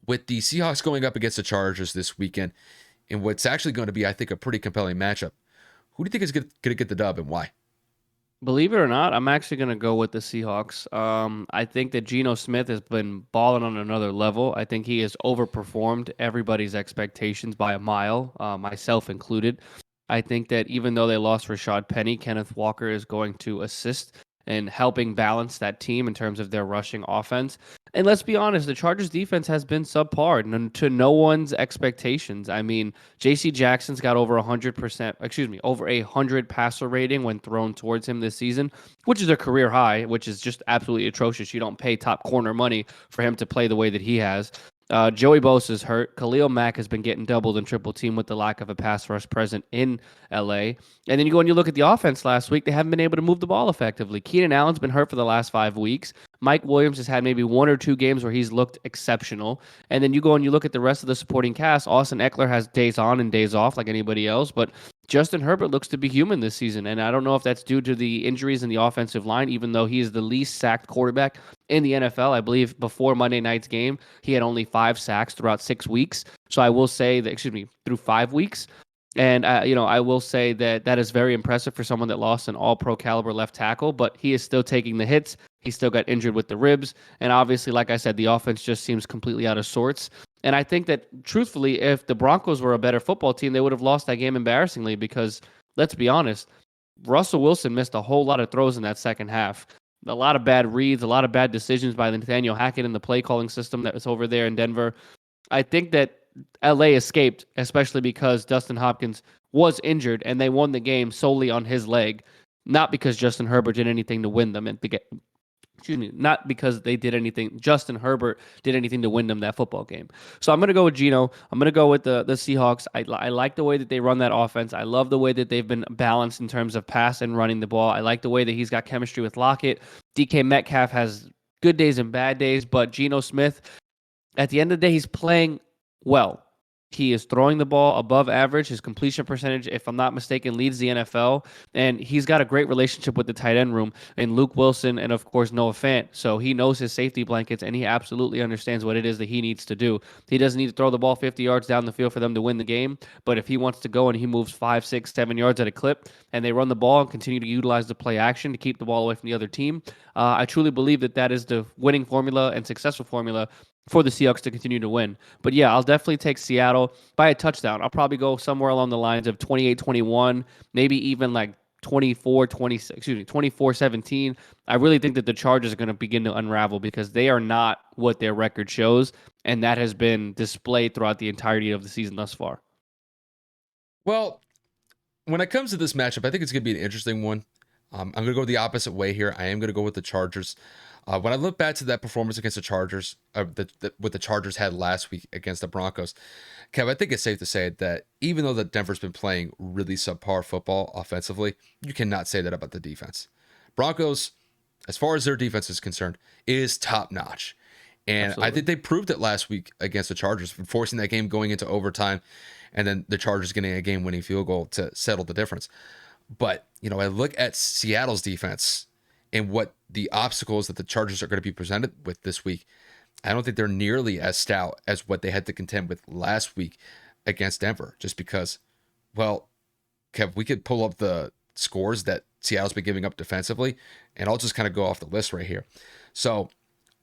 with the Seahawks going up against the Chargers this weekend, in what's actually going to be, I think, a pretty compelling matchup, who do you think is going to get the dub and why? Believe it or not, I'm actually going to go with the Seahawks. I think that Geno Smith has been balling on another level. I think he has overperformed everybody's expectations by a mile, myself included. I think that even though they lost Rashad Penny, Kenneth Walker is going to assist in helping balance that team in terms of their rushing offense. And let's be honest, the Chargers defense has been subpar to no one's expectations. I mean, J.C. Jackson's got over 100%, over 100 passer rating when thrown towards him this season, which is a career high, which is just absolutely atrocious. You don't pay top corner money for him to play the way that he has. Joey Bosa's hurt. Khalil Mack has been getting doubled and triple teamed with the lack of a pass rush present in LA. And then you go and you look at the offense last week. They haven't been able to move the ball effectively. Keenan Allen's been hurt for the last 5 weeks. Mike Williams has had maybe one or two games where he's looked exceptional. And then you go and you look at the rest of the supporting cast. Austin Eckler has days on and days off like anybody else, but Justin Herbert looks to be human this season. And I don't know if that's due to the injuries in the offensive line, even though he is the least sacked quarterback in the NFL. I believe before Monday night's game, he had only 5 sacks throughout 6 weeks. So I will say that, through 5 weeks. And, I will say that that is very impressive for someone that lost an all-pro caliber left tackle, but he is still taking the hits. He still got injured with the ribs. And obviously, like I said, the offense just seems completely out of sorts. And I think that, truthfully, if the Broncos were a better football team, they would have lost that game embarrassingly because, let's be honest, Russell Wilson missed a whole lot of throws in that second half. A lot of bad reads, a lot of bad decisions by Nathaniel Hackett in the play calling system that was over there in Denver. I think that LA escaped, especially because Dustin Hopkins was injured and they won the game solely on his leg, not because Justin Herbert did anything to win them. Not because they did anything. Justin Herbert did anything to win them that football game. So I'm going to go with Geno. I'm going to go with the Seahawks. I like the way that they run that offense. I love the way that they've been balanced in terms of pass and running the ball. I like the way that he's got chemistry with Lockett. DK Metcalf has good days and bad days, but Geno Smith, at the end of the day, he's playing well. He is throwing the ball above average. His completion percentage, if I'm not mistaken, leads the NFL. And he's got a great relationship with the tight end room and Luke Wilson and, of course, Noah Fant. So he knows his safety blankets, and he absolutely understands what it is that he needs to do. He doesn't need to throw the ball 50 yards down the field for them to win the game. But if he wants to go and he moves 5, 6, 7 yards at a clip and they run the ball and continue to utilize the play action to keep the ball away from the other team, I truly believe that that is the winning formula and successful formula for the Seahawks to continue to win. But yeah, I'll definitely take Seattle by a touchdown. I'll probably go somewhere along the lines of 28-21, maybe even like 24-17. I really think that the Chargers are going to begin to unravel because they are not what their record shows, and that has been displayed throughout the entirety of the season thus far. Well, when it comes to this matchup, I think it's going to be an interesting one. I'm going to go the opposite way here. I am going to go with the Chargers. When I look back to that performance against the Chargers, what the Chargers had last week against the Broncos, Kev, I think it's safe to say that even though the Denver's been playing really subpar football offensively, you cannot say that about the defense. Broncos, as far as their defense is concerned, is top notch. And Absolutely. I think they proved it last week against the Chargers, forcing that game going into overtime, and then the Chargers getting a game-winning field goal to settle the difference. But, I look at Seattle's defense and what the obstacles that the Chargers are going to be presented with this week. I don't think they're nearly as stout as what they had to contend with last week against Denver, just because, well, Kev, we could pull up the scores that Seattle's been giving up defensively, and I'll just kind of go off the list right here. So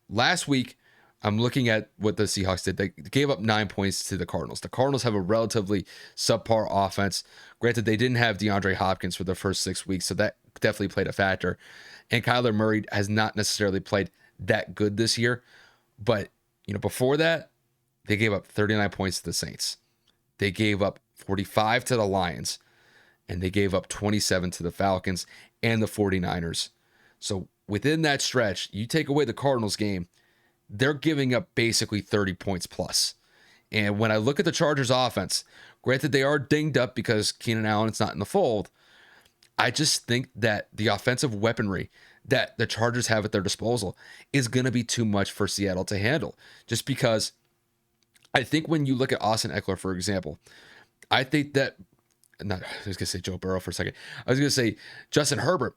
last week, I'm looking at what the Seahawks did. They gave up 9 points to the Cardinals. The Cardinals have a relatively subpar offense. Granted, they didn't have DeAndre Hopkins for the first 6 weeks, so that definitely played a factor. And Kyler Murray has not necessarily played that good this year. But, before that, they gave up 39 points to the Saints. They gave up 45 to the Lions. And they gave up 27 to the Falcons and the 49ers. So within that stretch, you take away the Cardinals game, they're giving up basically 30 points plus. And when I look at the Chargers offense, granted they are dinged up because Keenan Allen is not in the fold, I just think that the offensive weaponry that the Chargers have at their disposal is going to be too much for Seattle to handle. Just because I think when you look at Austin Eckler, for example, I think that, I was going to say Joe Burrow for a second. I was going to say Justin Herbert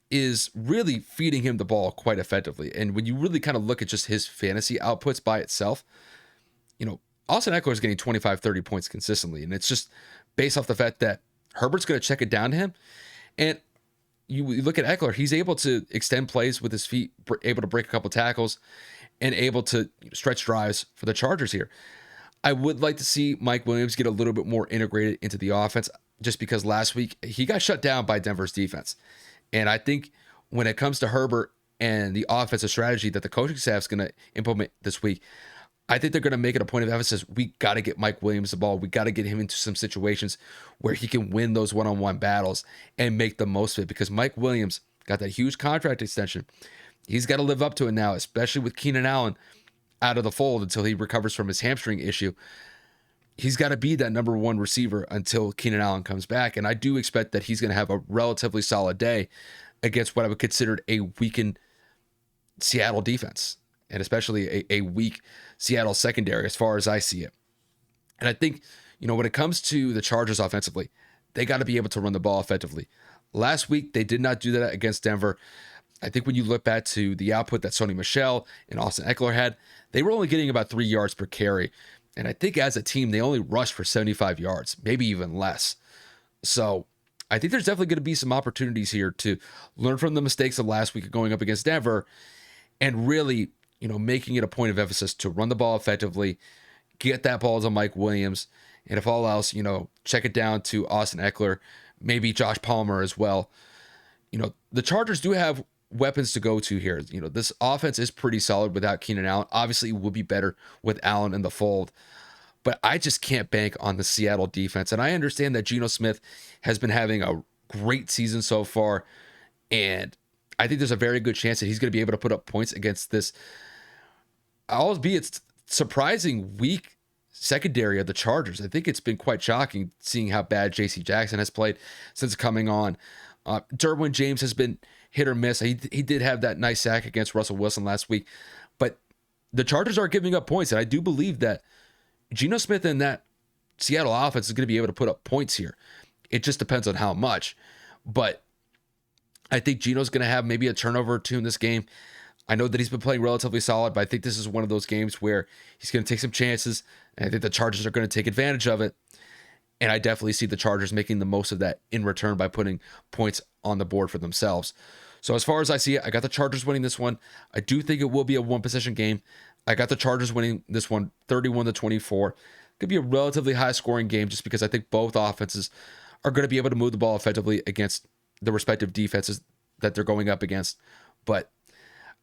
is really feeding him the ball quite effectively. And when you really kind of look at just his fantasy outputs by itself, you know, Austin Eckler is getting 25, 30 points consistently. And it's just based off the fact that Herbert's going to check it down to him. And you look at Eckler, he's able to extend plays with his feet, able to break a couple tackles, and able to stretch drives for the Chargers here. I would like to see Mike Williams get a little bit more integrated into the offense just because last week he got shut down by Denver's defense. And I think when it comes to Herbert and the offensive strategy that the coaching staff is going to implement this week, I think they're going to make it a point of emphasis. We got to get Mike Williams the ball. We got to get him into some situations where he can win those one-on-one battles and make the most of it, because Mike Williams got that huge contract extension. He's got to live up to it now, especially with Keenan Allen out of the fold until he recovers from his hamstring issue. He's got to be that number one receiver until Keenan Allen comes back. And I do expect that he's going to have a relatively solid day against what I would consider a weakened Seattle defense, and especially a weak Seattle secondary as far as I see it. And I think, when it comes to the Chargers offensively, they got to be able to run the ball effectively. Last week, they did not do that against Denver. I think when you look back to the output that Sony Michel and Austin Eckler had, they were only getting about 3 yards per carry. And I think as a team, they only rushed for 75 yards, maybe even less. So I think there's definitely going to be some opportunities here to learn from the mistakes of last week going up against Denver and really, making it a point of emphasis to run the ball effectively, get that ball to Mike Williams, and if all else, check it down to Austin Eckler, maybe Josh Palmer as well. The Chargers do have weapons to go to here. This offense is pretty solid without Keenan Allen. Obviously, it would be better with Allen in the fold, but I just can't bank on the Seattle defense. And I understand that Geno Smith has been having a great season so far, and I think there's a very good chance that he's going to be able to put up points against this, albeit surprising weak secondary of the Chargers. I think it's been quite shocking seeing how bad J.C. Jackson has played since coming on. Derwin James has been hit or miss. He did have that nice sack against Russell Wilson last week, but the Chargers are giving up points, and I do believe that Geno Smith and that Seattle offense is going to be able to put up points here. It just depends on how much, but I think Geno's going to have maybe a turnover or two in this game. I know that he's been playing relatively solid, but I think this is one of those games where he's going to take some chances, and I think the Chargers are going to take advantage of it. And I definitely see the Chargers making the most of that in return by putting points on the board for themselves. So as far as I see it, I got the Chargers winning this one. I do think it will be a one-possession game. I got the Chargers winning this one 31-24. Could be a relatively high-scoring game just because I think both offenses are going to be able to move the ball effectively against the respective defenses that they're going up against. But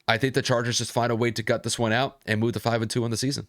I think the Chargers just find a way to gut this one out and move to 5-2 on the season.